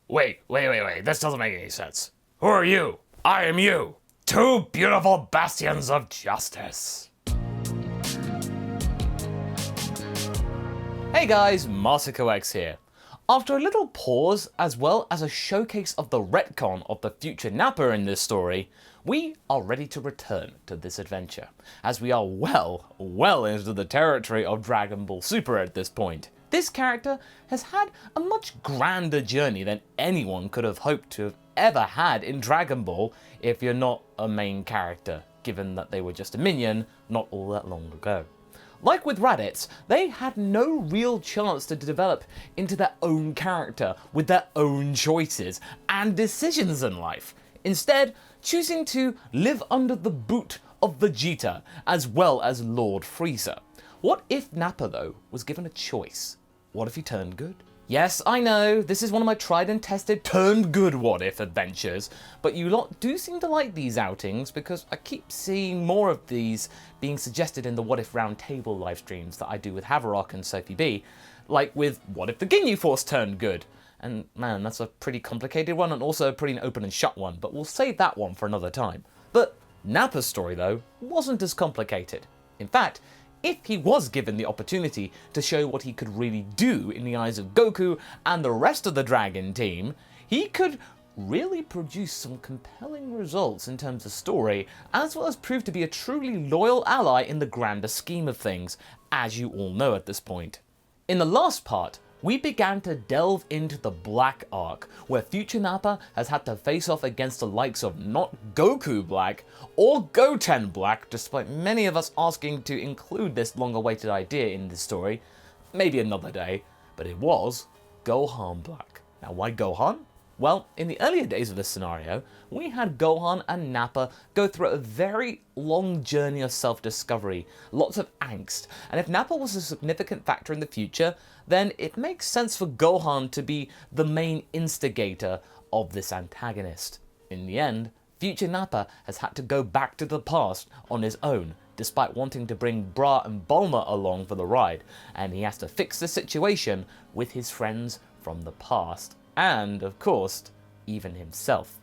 Wait, this doesn't make any sense. Who are you? I am you. Two beautiful bastions of justice. Hey guys, MasakoX here. After a little pause, as well as a showcase of the retcon of the future Nappa in this story, we are ready to return to this adventure, as we are well into the territory of Dragon Ball Super at this point. This character has had a much grander journey than anyone could have hoped to have ever had in Dragon Ball if you're not a main character, given that they were just a minion not all that long ago. Like with Raditz, they had no real chance to develop into their own character with their own choices and decisions in life, instead choosing to live under the boot of Vegeta as well as Lord Frieza. What if Nappa, though, was given a choice? What if he turned good? Yes, I know, this is one of my tried and tested turned good what if adventures, but you lot do seem to like these outings because I keep seeing more of these being suggested in the What If Roundtable live streams that I do with Haverock and Sophie B, like with What If the Ginyu Force turned good? And man, that's a pretty complicated one and also a pretty open and shut one, but we'll save that one for another time. But Nappa's story, though, wasn't as complicated. In fact, if he was given the opportunity to show what he could really do in the eyes of Goku and the rest of the Dragon team, he could really produce some compelling results in terms of story, as well as prove to be a truly loyal ally in the grander scheme of things, as you all know at this point. In the last part, we began to delve into the Black arc, where future Nappa has had to face off against the likes of not Goku Black or Goten Black, despite many of us asking to include this long-awaited idea in this story. Maybe another day, but it was Gohan Black. Now why Gohan? Well, in the earlier days of this scenario, we had Gohan and Nappa go through a very long journey of self-discovery, lots of angst, and if Nappa was a significant factor in the future, then it makes sense for Gohan to be the main instigator of this antagonist. In the end, future Nappa has had to go back to the past on his own, despite wanting to bring Bra and Bulma along for the ride, and he has to fix the situation with his friends from the past. And, of course, even himself.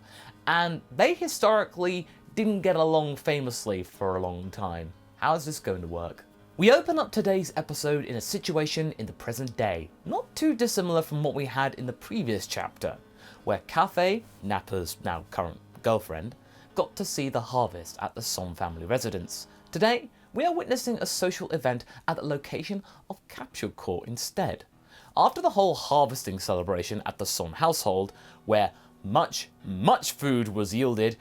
And they historically didn't get along famously for a long time. How is this going to work? We open up today's episode in a situation in the present day, not too dissimilar from what we had in the previous chapter, where Cafe, Nappa's now current girlfriend, got to see the harvest at the Son family residence. Today, we are witnessing a social event at the location of Capsule Corps instead. After the whole harvesting celebration at the Son household, where much food was yielded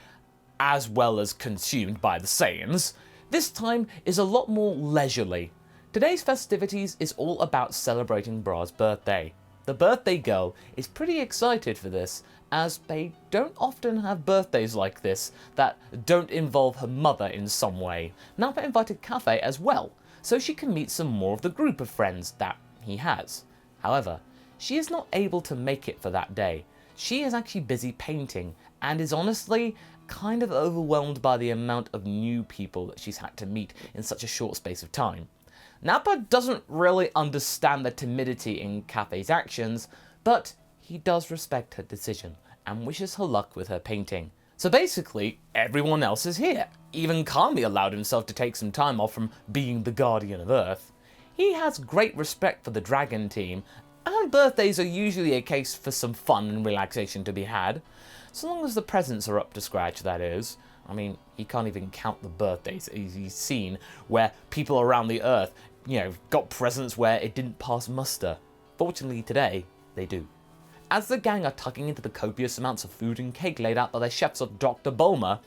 as well as consumed by the Saiyans, this time is a lot more leisurely. Today's festivities is all about celebrating Bra's birthday. The birthday girl is pretty excited for this, as they don't often have birthdays like this that don't involve her mother in some way. Nappa invited Cafe as well, so she can meet some more of the group of friends that he has. However, she is not able to make it for that day. She is actually busy painting and is honestly kind of overwhelmed by the amount of new people that she's had to meet in such a short space of time. Nappa doesn't really understand the timidity in Cafe's actions, but he does respect her decision and wishes her luck with her painting. So basically, everyone else is here. Even Kami allowed himself to take some time off from being the guardian of Earth. He has great respect for the Dragon team, and birthdays are usually a case for some fun and relaxation to be had. So long as the presents are up to scratch, that is. I mean, he can't even count the birthdays he's seen where people around the Earth, got presents where it didn't pass muster. Fortunately today, they do. As the gang are tucking into the copious amounts of food and cake laid out by the chefs of Dr. Bulma,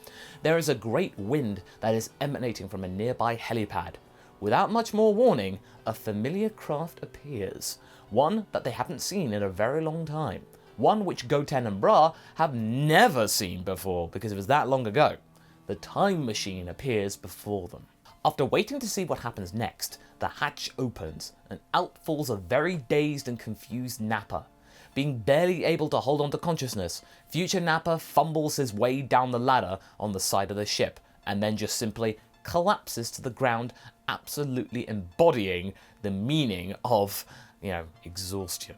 there is a great wind that is emanating from a nearby helipad. Without much more warning, a familiar craft appears, one that they haven't seen in a very long time, one which Goten and Bra have never seen before because it was that long ago. The time machine appears before them. After waiting to see what happens next, the hatch opens and out falls a very dazed and confused Nappa. Being barely able to hold on to consciousness, future Nappa fumbles his way down the ladder on the side of the ship and then just simply collapses to the ground, absolutely embodying the meaning of, exhaustion.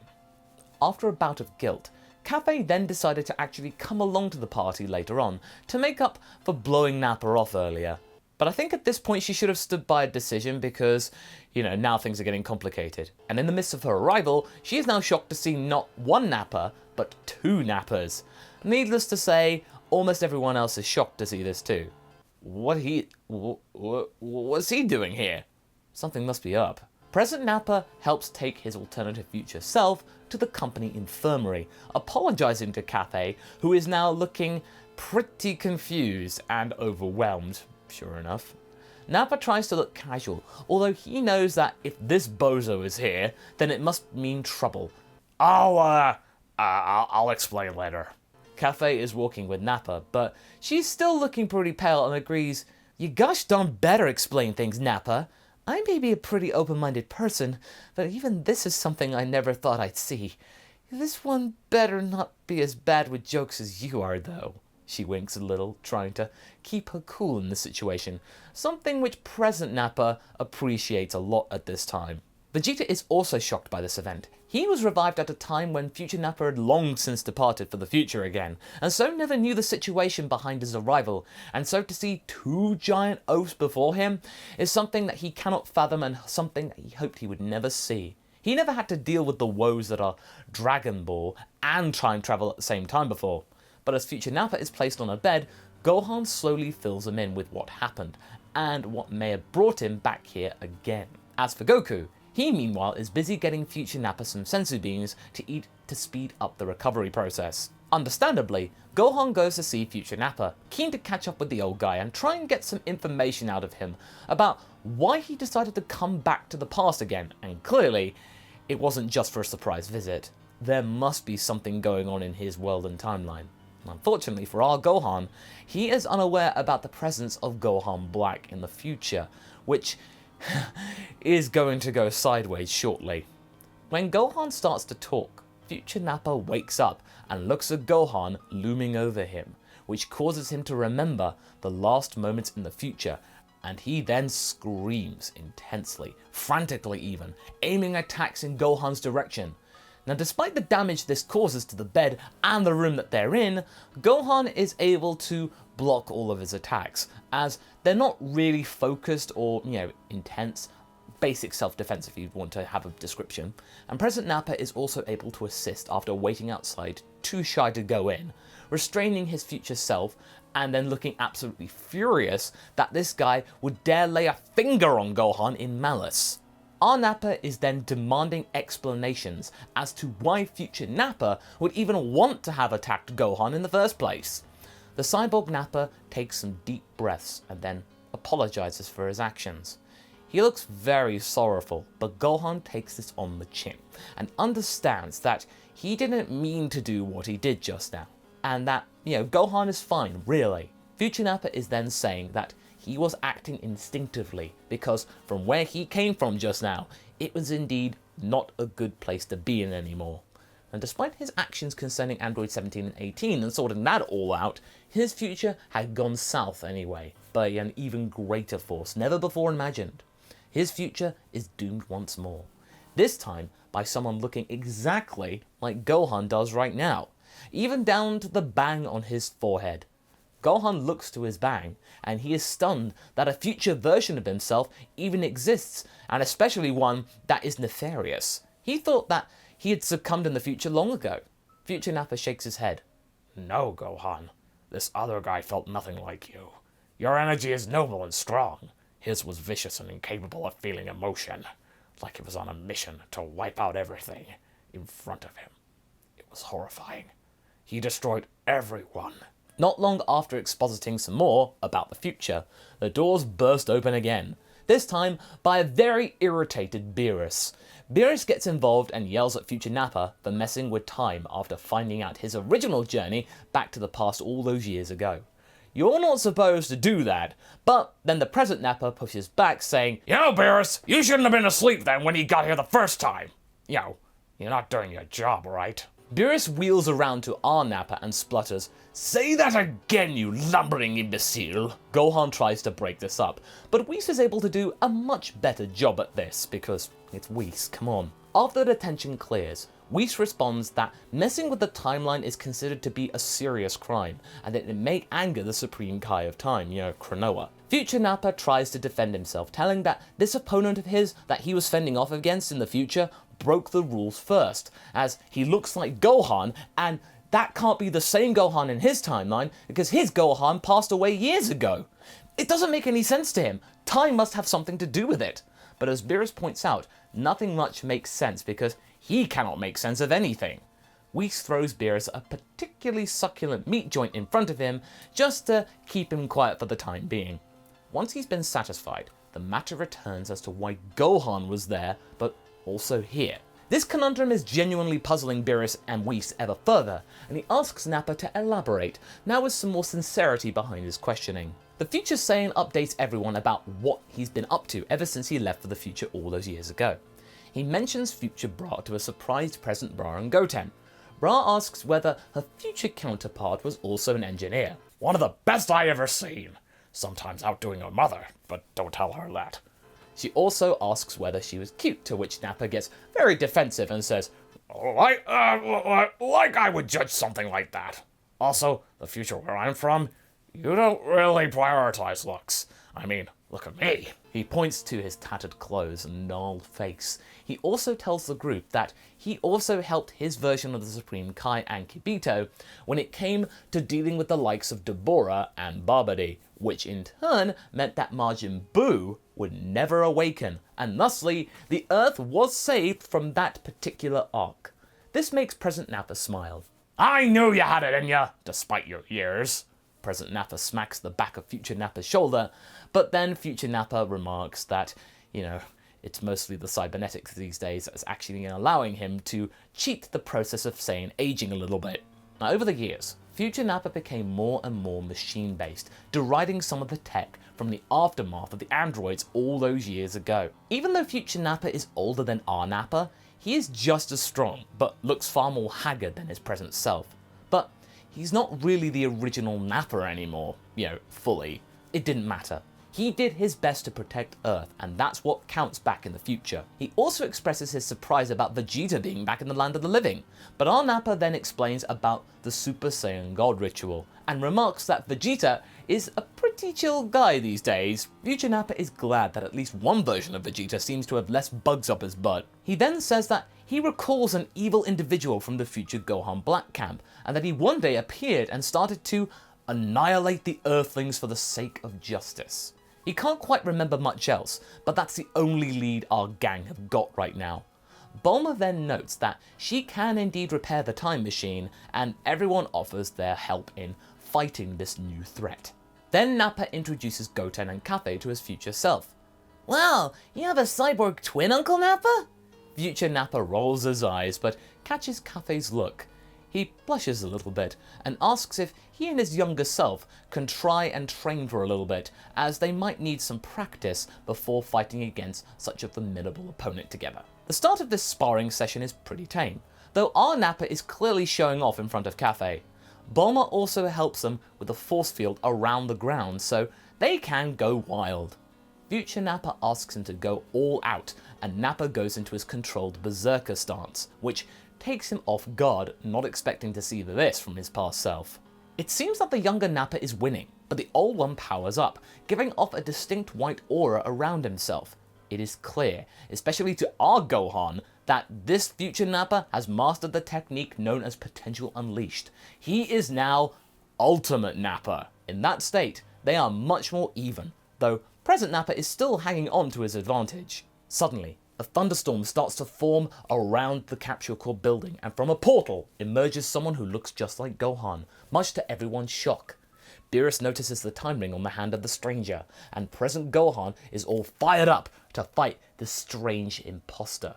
After a bout of guilt, Cafe then decided to actually come along to the party later on to make up for blowing Nappa off earlier. But I think at this point she should have stood by a decision because, now things are getting complicated. And in the midst of her arrival, she is now shocked to see not one Nappa, but two Nappas. Needless to say, almost everyone else is shocked to see this too. What's he doing here? Something must be up. Present Nappa helps take his alternative future self to the company infirmary, apologizing to Cafe, who is now looking pretty confused and overwhelmed, sure enough. Nappa tries to look casual, although he knows that if this bozo is here, then it must mean trouble. I'll explain later. Cafe is walking with Nappa, but she's still looking pretty pale and agrees, "You gosh darn better explain things, Nappa. I may be a pretty open-minded person, but even this is something I never thought I'd see. This one better not be as bad with jokes as you are, though." She winks a little, trying to keep her cool in the situation, something which present Nappa appreciates a lot at this time. Vegeta is also shocked by this event. He was revived at a time when future Nappa had long since departed for the future again, and so never knew the situation behind his arrival, and so to see two giant oafs before him is something that he cannot fathom and something that he hoped he would never see. He never had to deal with the woes that are Dragon Ball and time travel at the same time before. But as future Nappa is placed on a bed, Gohan slowly fills him in with what happened, and what may have brought him back here again. As for Goku, he meanwhile is busy getting future Nappa some sensu beans to eat to speed up the recovery process. Understandably, Gohan goes to see future Nappa, keen to catch up with the old guy and try and get some information out of him about why he decided to come back to the past again, and clearly, it wasn't just for a surprise visit. There must be something going on in his world and timeline. Unfortunately for our Gohan, he is unaware about the presence of Gohan Black in the future, which is going to go sideways shortly. When Gohan starts to talk, future Nappa wakes up and looks at Gohan looming over him, which causes him to remember the last moments in the future, and he then screams intensely, frantically even, aiming attacks in Gohan's direction. Now, despite the damage this causes to the bed and the room that they're in, Gohan is able to block all of his attacks, as they're not really focused or, intense, basic self-defense if you want to have a description. And present Nappa is also able to assist after waiting outside, too shy to go in, restraining his future self and then looking absolutely furious that this guy would dare lay a finger on Gohan in malice. Our Nappa is then demanding explanations as to why future Nappa would even want to have attacked Gohan in the first place. The cyborg Nappa takes some deep breaths and then apologizes for his actions. He looks very sorrowful, but Gohan takes this on the chin and understands that he didn't mean to do what he did just now, and that, Gohan is fine, really. Future Nappa is then saying that he was acting instinctively because from where he came from just now, it was indeed not a good place to be in anymore. And despite his actions concerning Android 17 and 18 and sorting that all out, his future had gone south anyway, by an even greater force never before imagined. His future is doomed once more. This time by someone looking exactly like Gohan does right now, even down to the bang on his forehead. Gohan looks to his bang, and he is stunned that a future version of himself even exists, and especially one that is nefarious. He thought that he had succumbed in the future long ago. Future Nappa shakes his head. "No, Gohan. This other guy felt nothing like you. Your energy is noble and strong. His was vicious and incapable of feeling emotion, like he was on a mission to wipe out everything in front of him. It was horrifying. He destroyed everyone." Not long after expositing some more about the future, the doors burst open again, this time by a very irritated Beerus. Beerus gets involved and yells at future Nappa for messing with time after finding out his original journey back to the past all those years ago. "You're not supposed to do that," but then the present Nappa pushes back saying, Beerus, you shouldn't have been asleep then when you got here the first time. You're not doing your job right." Beerus wheels around to our Nappa and splutters, "Say that again, you lumbering imbecile." Gohan tries to break this up, but Whis is able to do a much better job at this because it's Whis, come on. After the tension clears, Whis responds that messing with the timeline is considered to be a serious crime, and that it may anger the Supreme Kai of Time, Cronoa. Future Nappa tries to defend himself, telling that this opponent of his that he was fending off against in the future broke the rules first, as he looks like Gohan, and that can't be the same Gohan in his timeline, because his Gohan passed away years ago. It doesn't make any sense to him. Time must have something to do with it. But as Beerus points out, nothing much makes sense because he cannot make sense of anything. Whis throws Beerus a particularly succulent meat joint in front of him just to keep him quiet for the time being. Once he's been satisfied, the matter returns as to why Gohan was there, but also here. This conundrum is genuinely puzzling Beerus and Whis ever further, and he asks Nappa to elaborate, now with some more sincerity behind his questioning. The future Saiyan updates everyone about what he's been up to ever since he left for the future all those years ago. He mentions future Bra to a surprised present Bra and Goten. Bra asks whether her future counterpart was also an engineer. One of the best I ever seen. Sometimes outdoing her mother, but don't tell her that. She also asks whether she was cute, to which Nappa gets very defensive and says, like I would judge something like that. Also, the future where I'm from, you don't really prioritize looks. I mean, look at me. He points to his tattered clothes and gnarled face. He also tells the group that he also helped his version of the Supreme Kai and Kibito when it came to dealing with the likes of Deborah and Babidi, which in turn meant that Majin Buu would never awaken, and thusly the Earth was saved from that particular arc. This makes Present Nappa smile. I knew you had it in you, despite your years. Present Nappa smacks the back of Future Nappa's shoulder, but then Future Nappa remarks that, it's mostly the cybernetics these days that's actually allowing him to cheat the process of Saiyan aging a little bit. Now, over the years, Future Nappa became more and more machine-based, deriding some of the tech from the aftermath of the androids all those years ago. Even though Future Nappa is older than our Nappa, he is just as strong, but looks far more haggard than his present self. But he's not really the original Nappa anymore, fully. It didn't matter. He did his best to protect Earth, and that's what counts back in the future. He also expresses his surprise about Vegeta being back in the land of the living, but our Nappa then explains about the Super Saiyan God ritual, and remarks that Vegeta is a pretty chill guy these days. Future Nappa is glad that at least one version of Vegeta seems to have less bugs up his butt. He then says that he recalls an evil individual from the future Gohan Black camp, and that he one day appeared and started to annihilate the Earthlings for the sake of justice. He can't quite remember much else, but that's the only lead our gang have got right now. Bulma then notes that she can indeed repair the time machine, and everyone offers their help in fighting this new threat. Then Nappa introduces Goten and Cafe to his future self. Wow, you have a cyborg twin, Uncle Nappa? Future Nappa rolls his eyes, but catches Cafe's look. He blushes a little bit, and asks if he and his younger self can try and train for a little bit, as they might need some practice before fighting against such a formidable opponent together. The start of this sparring session is pretty tame, though our Nappa is clearly showing off in front of Cafe. Bulma also helps them with a force field around the ground, so they can go wild. Future Nappa asks him to go all out, and Nappa goes into his controlled beserker stance, which takes him off guard, not expecting to see this from his past self. It seems that the younger Nappa is winning, but the old one powers up, giving off a distinct white aura around himself. It is clear, especially to our Gohan, that this future Nappa has mastered the technique known as Potential Unleashed. He is now Ultimate Nappa. In that state, they are much more even, though present Nappa is still hanging on to his advantage. Suddenly, a thunderstorm starts to form around the capsule core building, and from a portal emerges someone who looks just like Gohan, much to everyone's shock. Beerus notices the time ring on the hand of the stranger, and present Gohan is all fired up to fight this strange imposter.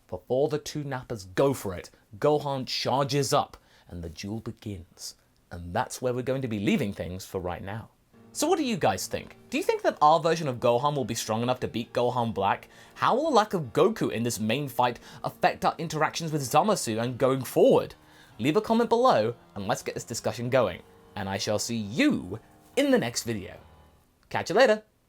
Before the two Nappas go for it, Gohan charges up, and the duel begins. And that's where we're going to be leaving things for right now. So what do you guys think? Do you think that our version of Gohan will be strong enough to beat Gohan Black? How will the lack of Goku in this main fight affect our interactions with Zamasu and going forward? Leave a comment below and let's get this discussion going. And I shall see you in the next video. Catch you later.